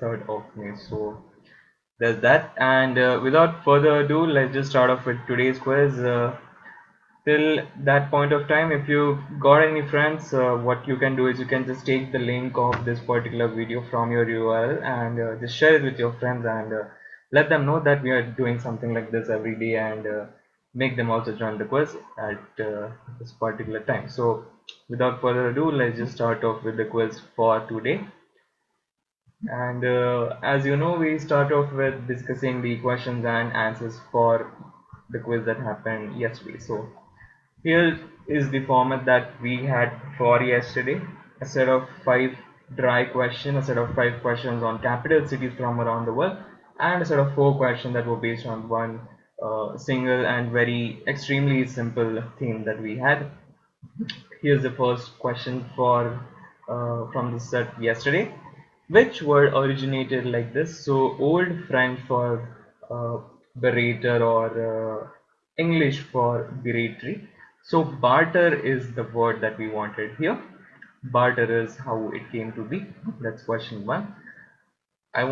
3rd of May. So there's that. And without further ado, let's just start off with today's quiz. Till that point of time, if you got any friends, what you can do is you can just take the link of this particular video from your URL and just share it with your friends and let them know that we are doing something like this every day and make them also join the quiz at this particular time. So without further ado, let's just start off with the quiz for today. And as you know, we start off with discussing the questions and answers for the quiz that happened yesterday. So here is the format that we had for yesterday. A set of 5 dry questions, a set of 5 questions on capital cities from around the world, and a set of 4 questions that were based on one single and very extremely simple theme that we had. Here's the first question for from the set yesterday. Which word originated like this? So old French for uh, berater or English for beratory. So barter is the word that we wanted here. Barter is how it came to be. That's question one. I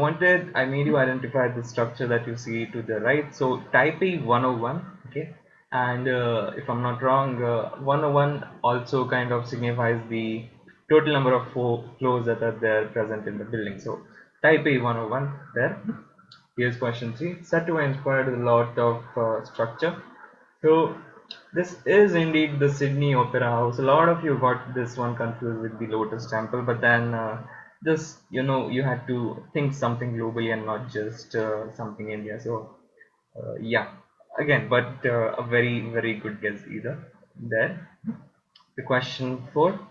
made you identify the structure that you see to the right. So type A 101, okay, and if I'm not wrong, 101 also kind of signifies the total number of floors that are there present in the building. So type A 101 there. Here's question 3. Sattva inspired a lot of structure. So this is indeed the Sydney Opera House. A lot of you got this one confused with the Lotus Temple, but then just you had to think something globally and not just something India. So yeah, again, but a very good guess either there. The question 4.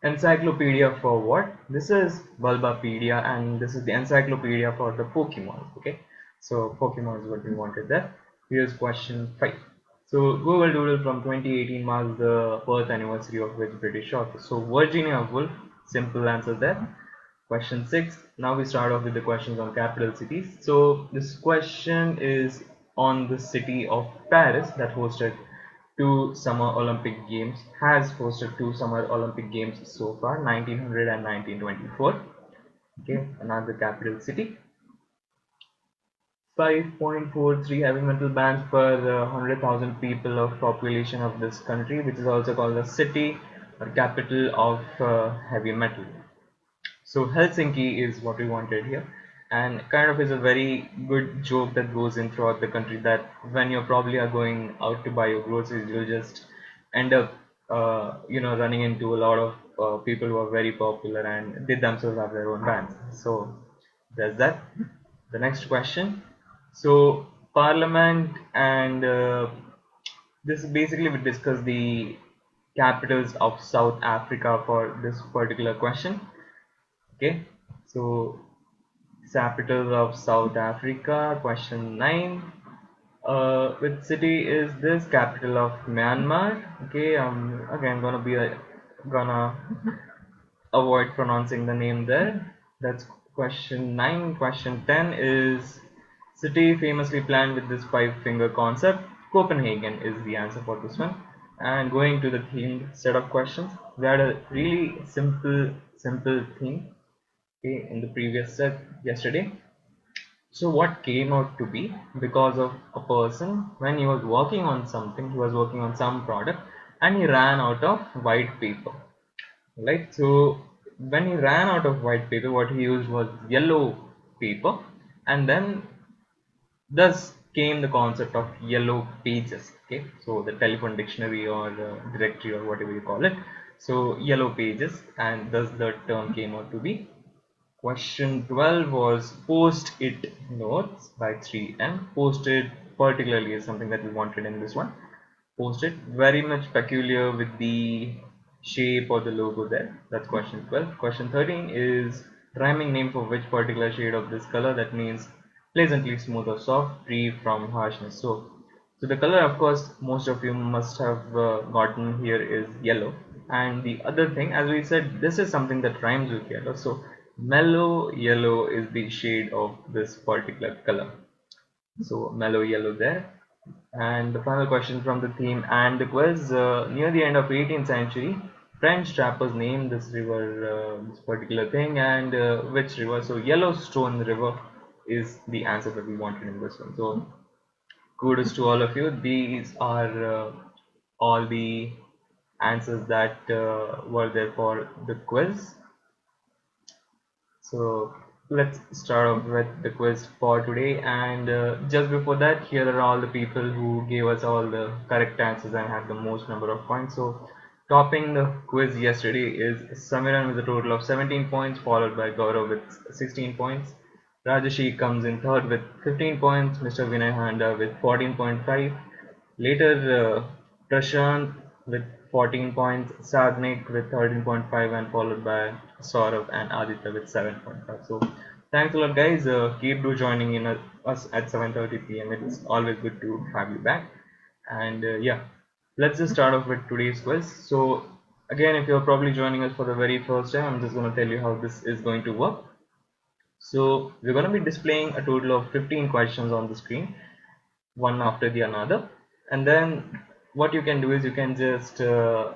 Encyclopedia for what? This is Bulbapedia and this is the encyclopedia for the Pokemon. Okay, so Pokemon is what we wanted there. Here's question 5. So Google Doodle from 2018 marks the birth anniversary of which British author? So Virginia Woolf, simple answer there. Question 6. Now we start off with the questions on capital cities. So this question is on the city of Paris that hosted two Summer Olympic Games, has hosted two Summer Olympic Games so far, 1900 and 1924. Okay, another capital city. 5.43 heavy metal bands per 100,000 people of population of this country, which is also called the city or capital of heavy metal. So Helsinki is what we wanted here, and kind of is a very good joke that goes in throughout the country that when you probably are going out to buy your groceries, you'll just end up, running into a lot of people who are very popular and they themselves have their own bands. So there's that. The next question. So Parliament and this basically we discuss the capitals of South Africa for this particular question. Okay, so capital of South Africa, question 9. Which city is this? Capital of Myanmar. Okay, again gonna avoid pronouncing the name there. That's question 9. Question 10 is city famously planned with this five-finger concept. Copenhagen is the answer for this one. And going to the themed set of questions, we had a really simple theme, okay, in the previous set yesterday. So what came out to be because of a person when he was working on something, he was working on some product and he ran out of white paper. Right? So when he ran out of white paper, what he used was yellow paper, and then thus came the concept of yellow pages. Okay, so the telephone dictionary or directory or whatever you call it. So yellow pages, and thus the term came out to be. Question 12 was post-it notes by 3M. Post-it particularly is something that we wanted in this one. Post-it, very much peculiar with the shape or the logo there. That's question 12. Question 13 is rhyming name for which particular shade of this color. That means pleasantly smooth or soft, free from harshness. So the color, of course, most of you must have gotten here is yellow. And the other thing, as we said, this is something that rhymes with yellow. So mellow yellow is the shade of this particular color. So mellow yellow there. And the final question from the theme and the quiz. Near the end of 18th century, French rappers name this river, this particular thing, and which river. So Yellowstone River is the answer that we wanted in this one. So kudos to all of you. These are all the answers that were there for the quiz. So let's start off with the quiz for today. And just before that, here are all the people who gave us all the correct answers and had the most number of points. So topping the quiz yesterday is Samiran with a total of 17 points, followed by Gaurav with 16 points. Rajashi comes in third with 15 points, Mr. Vinay Handa with 14.5. Later, Prashant with 14 points, Sadnik with 13.5, and followed by Saurav and Aditya with 7.5. So, thanks a lot, guys. Keep do joining in us at 7:30 p.m. It's always good to have you back. And yeah, let's just start off with today's quiz. So, again, if you're probably joining us for the very first time, I'm just going to tell you how this is going to work. So, we're going to be displaying a total of 15 questions on the screen, one after the another, and then what you can do is you can just you're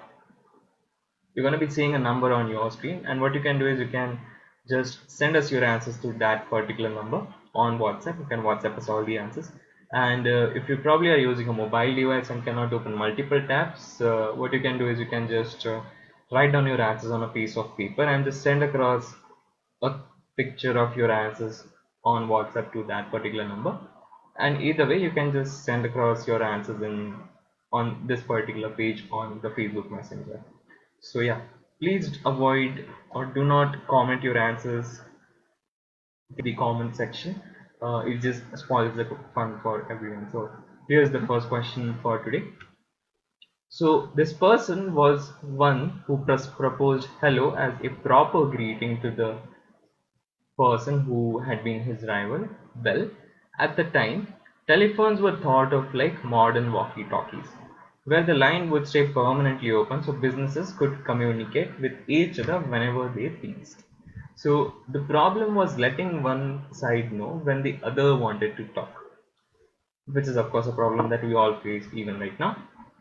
going to be seeing a number on your screen, and what you can do is you can just send us your answers to that particular number on WhatsApp. You can WhatsApp us all the answers, and if you probably are using a mobile device and cannot open multiple tabs, what you can do is you can just write down your answers on a piece of paper and just send across a picture of your answers on WhatsApp to that particular number. And either way, you can just send across your answers in on this particular page on the Facebook Messenger. So yeah, please avoid or do not comment your answers in the comment section. It just spoils the fun for everyone. So here's the first question for today. So this person was one who proposed hello as a proper greeting to the person who had been his rival. Well, at the time, telephones were thought of like modern walkie-talkies, where the line would stay permanently open so businesses could communicate with each other whenever they pleased. So the problem was letting one side know when the other wanted to talk, which is of course a problem that we all face even right now.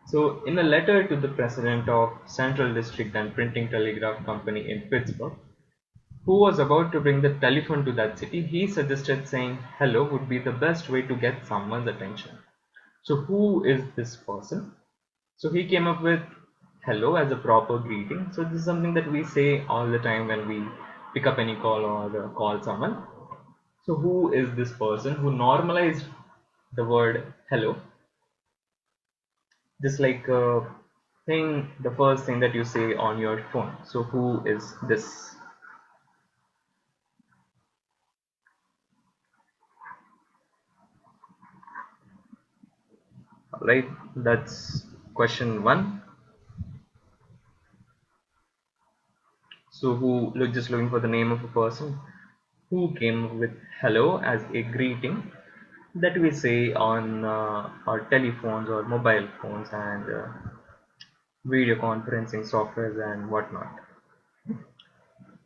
So in a letter to the president of Central District and Printing Telegraph Company in Pittsburgh, who was about to bring the telephone to that city, he suggested saying hello would be the best way to get someone's attention. So who is this person? So he came up with hello as a proper greeting. So this is something that we say all the time when we pick up any call or call someone. So who is this person who normalized the word hello? Just like the first thing that you say on your phone. So who is this? Right, that's question one. So who look just looking for the name of a person who came with hello as a greeting that we say on our telephones or mobile phones and video conferencing softwares and whatnot.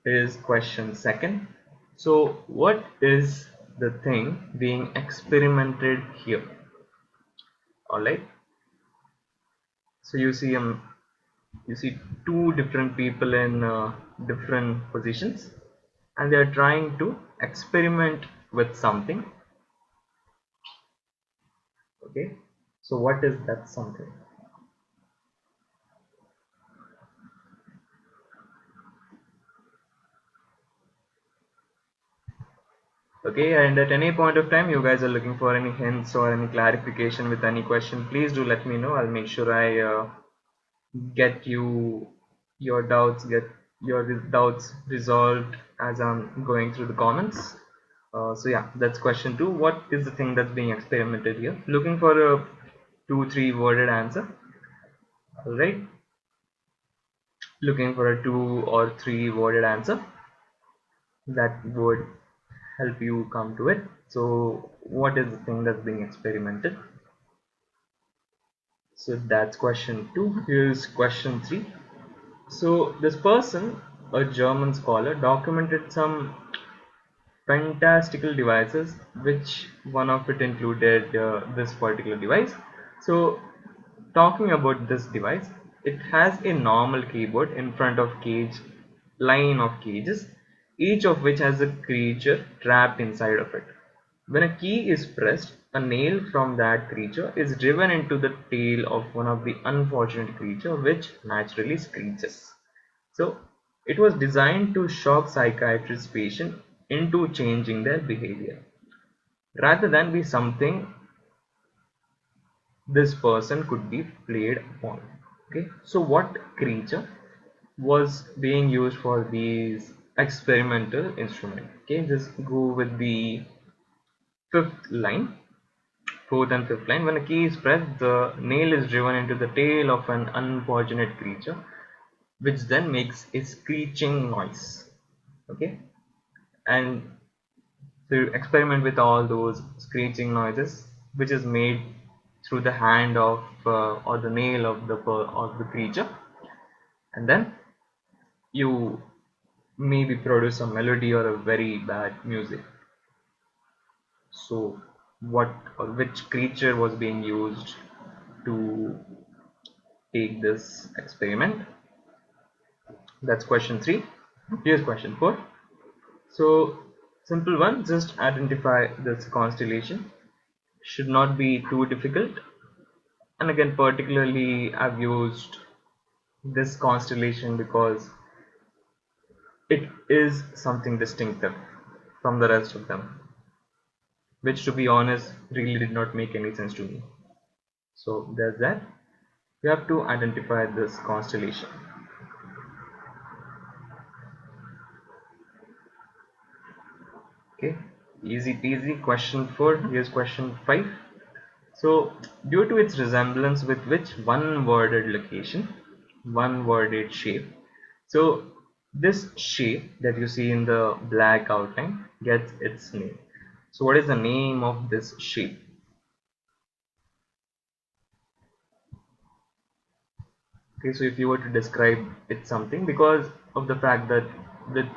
Is question second. So what is the thing being experimented here? All right. So you see two different people in different positions, and they are trying to experiment with something. Okay, so what is that something? Okay, and at any point of time you guys are looking for any hints or any clarification with any question, please do let me know. I'll make sure I get your doubts resolved as I'm going through the comments. So yeah, that's question two. What is the thing that's being experimented here? Looking for a 2-3 worded answer. All right, looking for a 2 or 3 worded answer that would help you come to it. So what is the thing that's being experimented? So that's question two. Here's question three. So this person, a German scholar, documented some fantastical devices, which one of it included this particular device. So talking about this device, it has a normal keyboard in front of line of cages, each of which has a creature trapped inside of it. When a key is pressed, a nail from that creature is driven into the tail of one of the unfortunate creature, which naturally screeches. So it was designed to shock psychiatrist patients into changing their behavior rather than be something this person could be played upon. Okay, so what creature was being used for these experimental instrument? Okay, just go with the fifth line, fourth and fifth line. When a key is pressed, the nail is driven into the tail of an unfortunate creature, which then makes a screeching noise. Okay, and so you experiment with all those screeching noises, which is made through the hand of or the nail of the creature, and then you maybe produce a melody or a very bad music. So what or which creature was being used to take this experiment? That's question 3. Here's question 4. So simple one, just identify this constellation. Should not be too difficult. And again, particularly I've used this constellation because it is something distinctive from the rest of them, which to be honest really did not make any sense to me. So there's that. You have to identify this constellation. Okay, easy peasy. Question 4. Here's question 5. So due to its resemblance with which one worded location, one worded shape, so this shape that you see in the black outline gets its name. So what is the name of this shape? Okay, so if you were to describe it something, because of the fact that it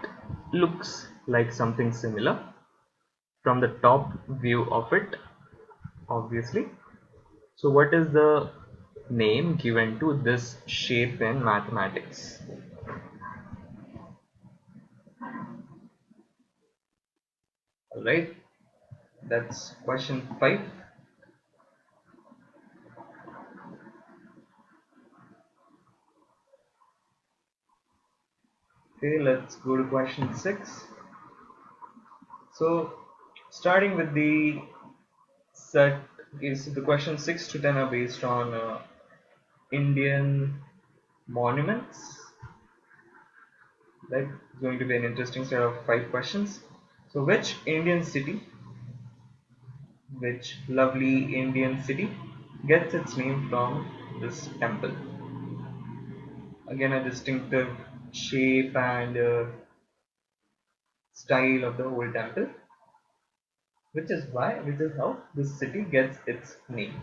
looks like something similar from the top view of it, obviously. So what is the name given to this shape in mathematics? Alright, that's question 5. Okay, let's go to question 6. So starting with the set, is the question 6 to 10 are based on Indian monuments. Like, it's going to be an interesting set of 5 questions. So which Indian city, which lovely Indian city gets its name from this temple? Again, a distinctive shape and style of the whole temple, which is how this city gets its name.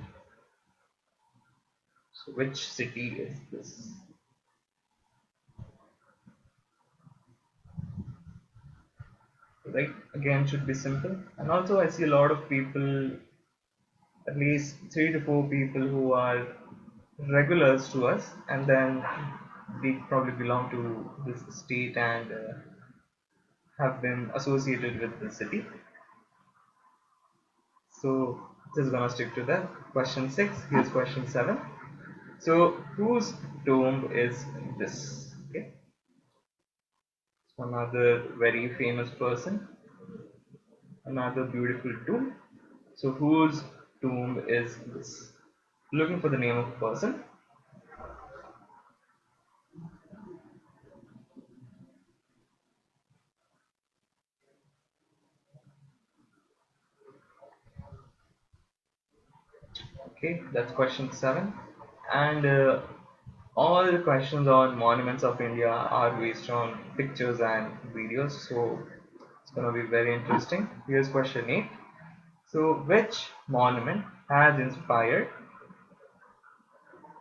So which city is this? Right, again should be simple. And also I see a lot of people, at least 3 to 4 people who are regulars to us, and then they probably belong to this state and have been associated with the city. So just gonna stick to that. Question 6. Here's question 7. So whose tomb is this? Okay, another very famous person, another beautiful tomb. So whose tomb is this? Looking for the name of a person. Okay, that's question 7. And all the questions on monuments of India are based on pictures and videos, so it's gonna be very interesting. Here's question 8. So which monument has inspired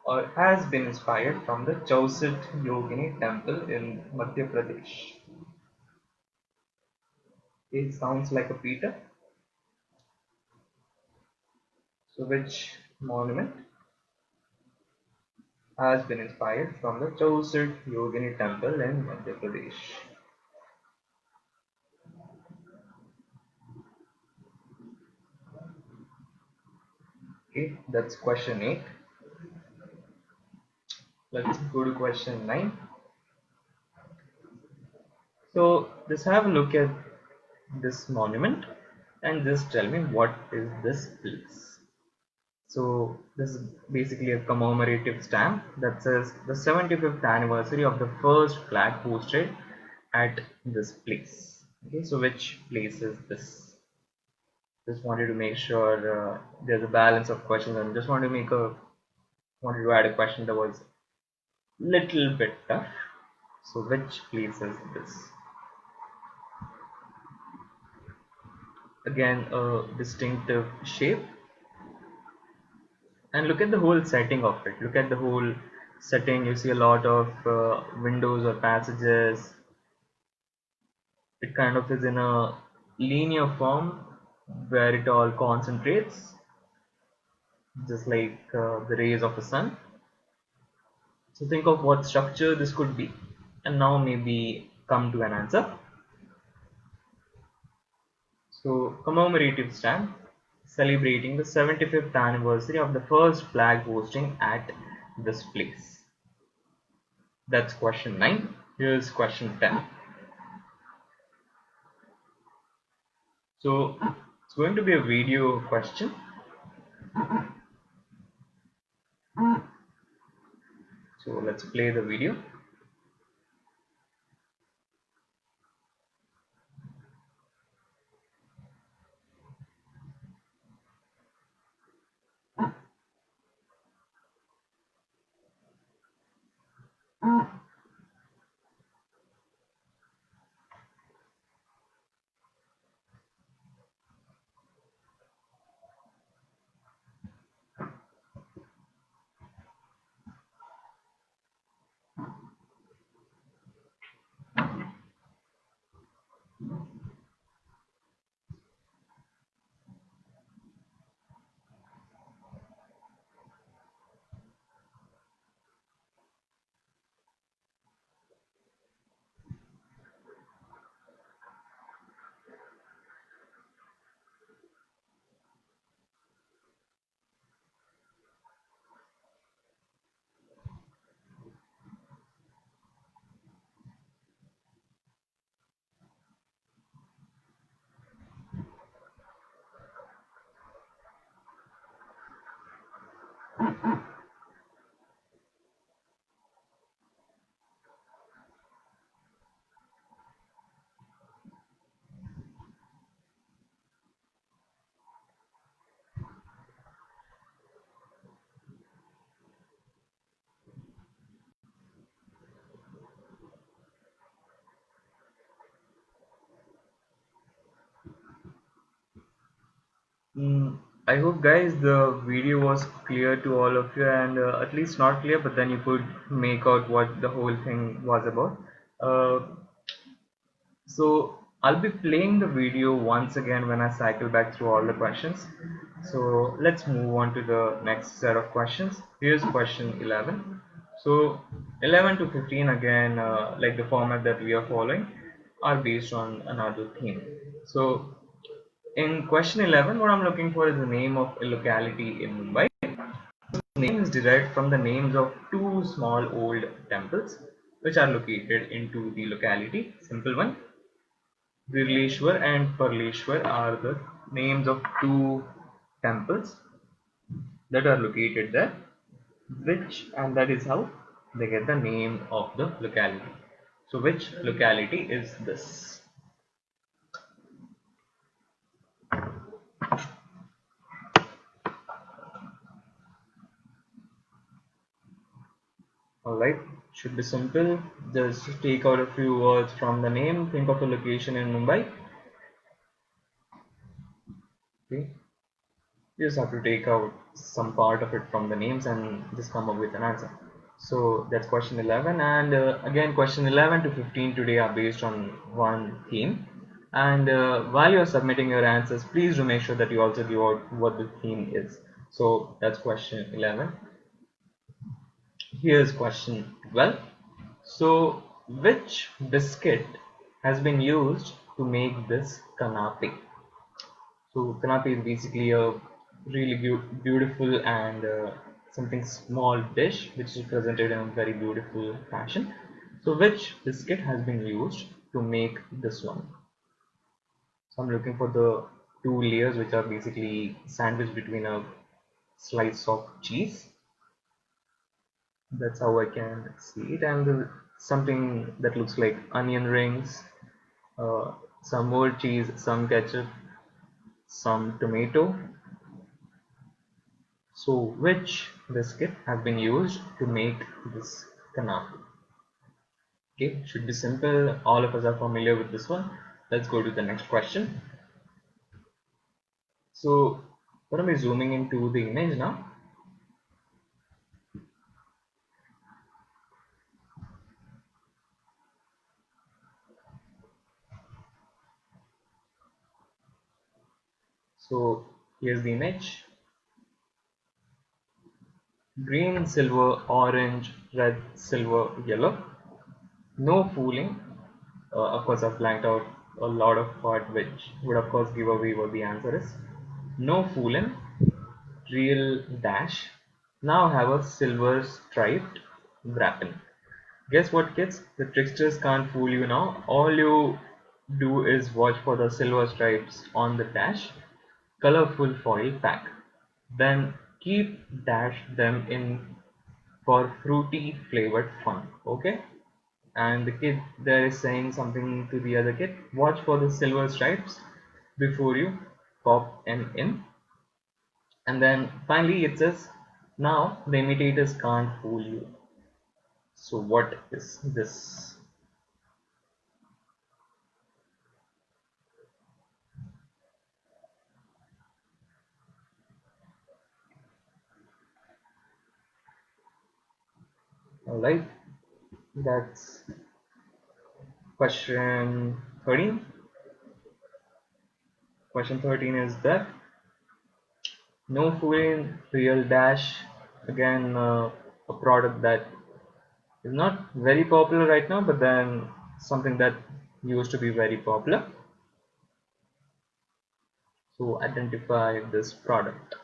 or has been inspired from the Chausit Yogini temple in Madhya Pradesh? It sounds like a Peter. So which monument? has been inspired from the Chausit Yogini temple in Madhya Pradesh? Okay, that's question 8. Let's go to question 9. So just have a look at this monument and just tell me what is this place. So this is basically a commemorative stamp that says the 75th anniversary of the first flag posted at this place. Okay, so which place is this? Just wanted to make sure there's a balance of questions, and just wanted to add a question that was little bit tough. So which place is this? Again, a distinctive shape, and look at the whole setting of it. Look at the whole setting. You see a lot of windows or passages. It kind of is in a linear form where it all concentrates, just like the rays of the sun. So think of what structure this could be, and now maybe come to an answer. So commemorative stamp celebrating the 75th anniversary of the first flag hosting at this place. That's question 9. Here's question 10. So it's going to be a video question. So let's play the video. Mm, I hope guys the video was clear to all of you, and at least not clear, but then you could make out what the whole thing was about. Uh, so I'll be playing the video once again when I cycle back through all the questions. So let's move on to the next set of questions. Here's question 11. So 11 to 15 again, like the format that we are following, are based on another theme. So in question 11, what I'm looking for is the name of a locality in Mumbai. The name is derived from the names of two small old temples which are located into the locality. Simple one. Virleshwar and Parleshwar are the names of two temples that are located there, which and that is how they get the name of the locality. So which locality is this? Alright, should be simple. Just take out a few words from the name, think of a location in Mumbai. Okay, you just have to take out some part of it from the names and just come up with an answer. So that's question 11, and again question 11 to 15 today are based on one theme. And while you're submitting your answers, please do make sure that you also give out what the theme is. So that's question 11. Here's question 12. So, which biscuit has been used to make this kanapi? So, kanapi is basically a really beautiful and something small dish which is presented in a very beautiful fashion. So, which biscuit has been used to make this one? So, I'm looking for the two layers which are basically sandwiched between a slice of cheese. That's how I can see it, and something that looks like onion rings, uh, some more cheese, some ketchup, some tomato. So, which biscuit has been used to make this kanafi? Okay, should be simple. All of us are familiar with this one. Let's go to the next question. So, going to be zooming into the image now. So, here's the image: green, silver, orange, red, silver, yellow. No fooling. Of course, I've blanked out a lot of part which would of course give away what the answer is. No fooling, real dash. Now have a silver striped wrapping. Guess what, kids? The tricksters can't fool you now. All you do is watch for the silver stripes on the dash. Colorful foil pack. Then keep dash them in for fruity flavored fun. Okay? And the kid there is saying something to the other kid: watch for the silver stripes before you pop an in. And then finally it says, now the imitators can't fool you. So what is this? All right, that's question 13. Question 13 is that no fooling, real dash. Again, a product that is not very popular right now, but then something that used to be very popular. So identify this product.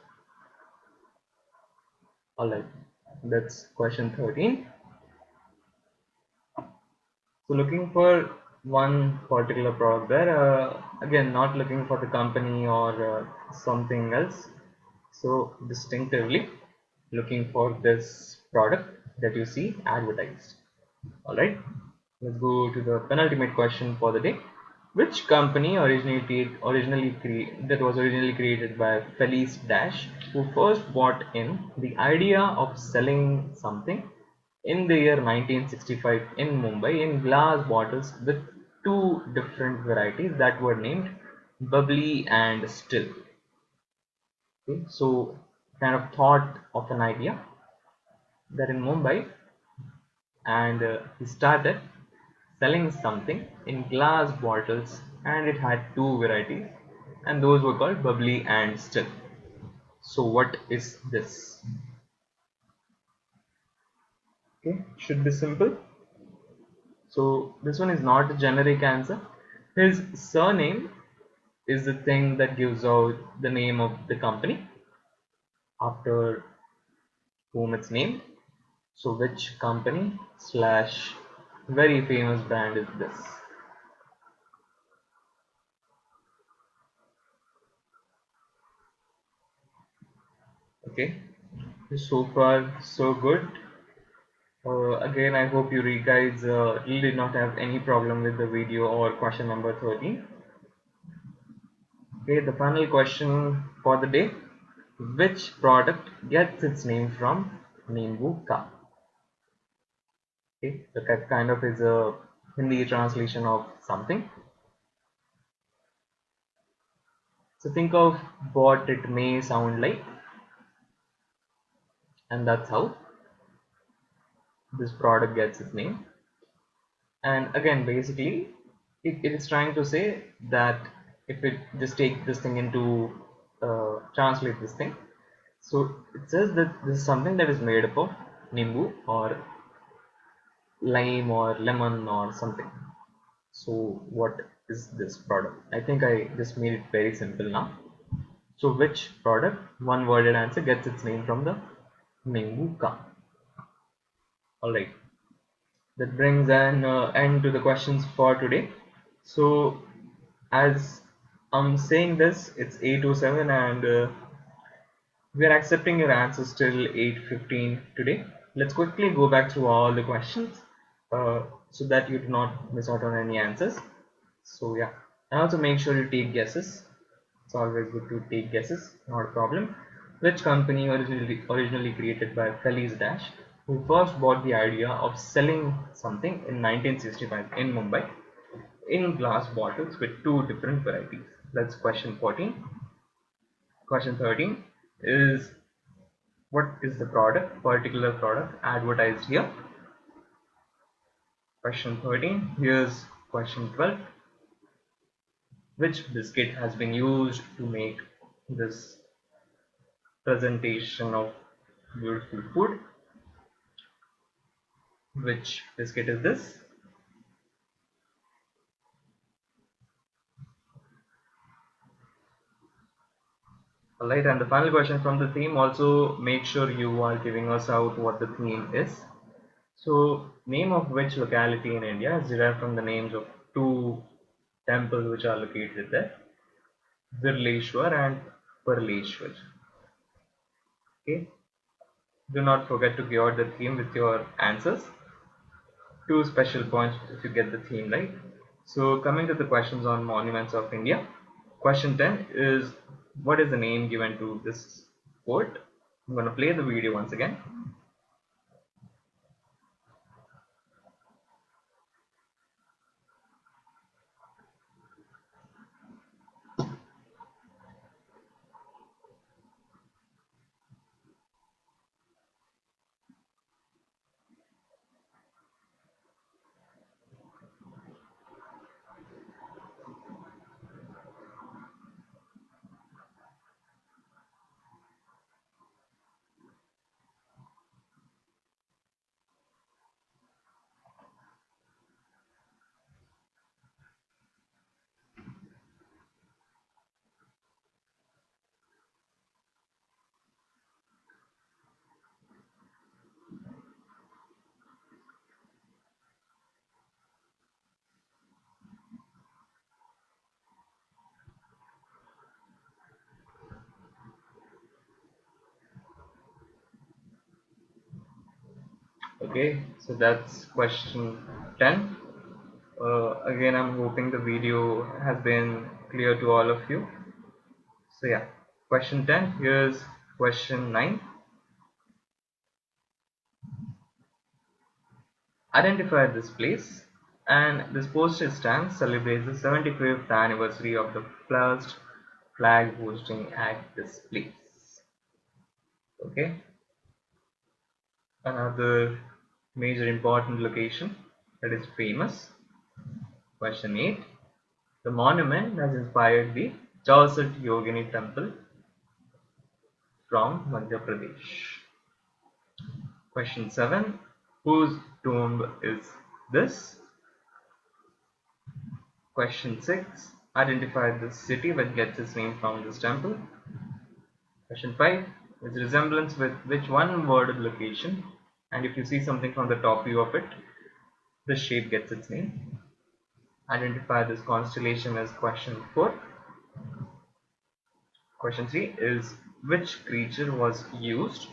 Alright, that's question 13. So looking for one particular product there. Again, not looking for the company or something else. So distinctively looking for this product that you see advertised. Alright, let's go to the penultimate question for the day. Which company that was originally created by Felice Dash, who first brought in the idea of selling something in the year 1965 in Mumbai in glass bottles with two different varieties that were named Bubbly and Still. Okay, so kind of thought of an idea that in Mumbai, and he started selling something in glass bottles, and it had two varieties, and those were called Bubbly and Still. So what is this? Okay, should be simple. So this one is not a generic answer. His surname is the thing that gives out the name of the company after whom it's named. So which company slash very famous brand is this? Okay, so far so good. Again, I hope you guys really did not have any problem with the video or question number 13. Okay, the final question for the day. Which product gets its name from Nimbu Ka? Okay, the kind of is a Hindi translation of something. So think of what it may sound like, and that's how this product gets its name. And again, basically, it is trying to say that if it just take this thing into translate this thing, so it says that this is something that is made up of nimbu or lime or lemon or something. So what is this product? I think I just made it very simple now. So which product, one worded answer, gets its name from the nimbu ka? Alright, that brings an end to the questions for today. So as I'm saying this, it's 8:07 and we are accepting your answers till 8:15 today. Let's quickly go back through all the questions so that you do not miss out on any answers. So yeah, and also make sure you take guesses. It's always good to take guesses, not a problem. Which company originally created by Felice Dash, who first bought the idea of selling something in 1965 in Mumbai in glass bottles with two different varieties? That's question 14. Question 13 is what is the particular product advertised here? Question 13. Here's question 12. Which biscuit has been used to make this presentation of beautiful food? Which biscuit is this? Alright, and the final question from the theme, also make sure you are giving us out what the theme is. So, name of which locality in India is derived from the names of two temples which are located there, Virleshwar and Parleshwar. Okay, do not forget to give out the theme with your answers. 2 special points if you get the theme right. So coming to the questions on monuments of India. Question 10 is what is the name given to this fort? I'm going to play the video once again. Okay, so that's question 10. Again, I'm hoping the video has been clear to all of you. So yeah, question 10. Here's question 9. Identify this place, and this postage stamp celebrates the 75th anniversary of the first flag hosting at this place. Okay, another major important location that is famous. Question 8. The monument has inspired the Chauset Yogini temple from Madhya Pradesh. Question 7. Whose tomb is this? Question 6. Identify the city that gets its name from this temple. Question 5. Its resemblance with which one worded location, and if you see something from the top view of it, the shape gets its name. Identify this constellation as question 4. Question 3 is which creature was used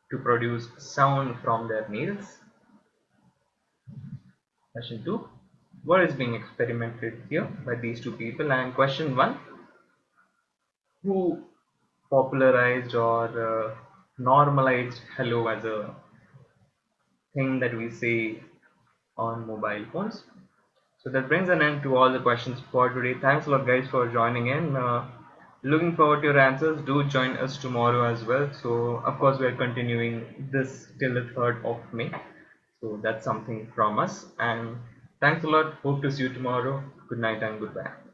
to produce sound from their nails? Question 2. What is being experimented here by these two people? And question 1. Who popularized or normalized hello as a thing that we say on mobile phones? So that brings an end to all the questions for today. Thanks a lot, guys, for joining in. Looking forward to your answers. Do join us tomorrow as well. So, of course, we are continuing this till the 3rd of May. So, that's something from us. And thanks a lot. Hope to see you tomorrow. Good night and goodbye.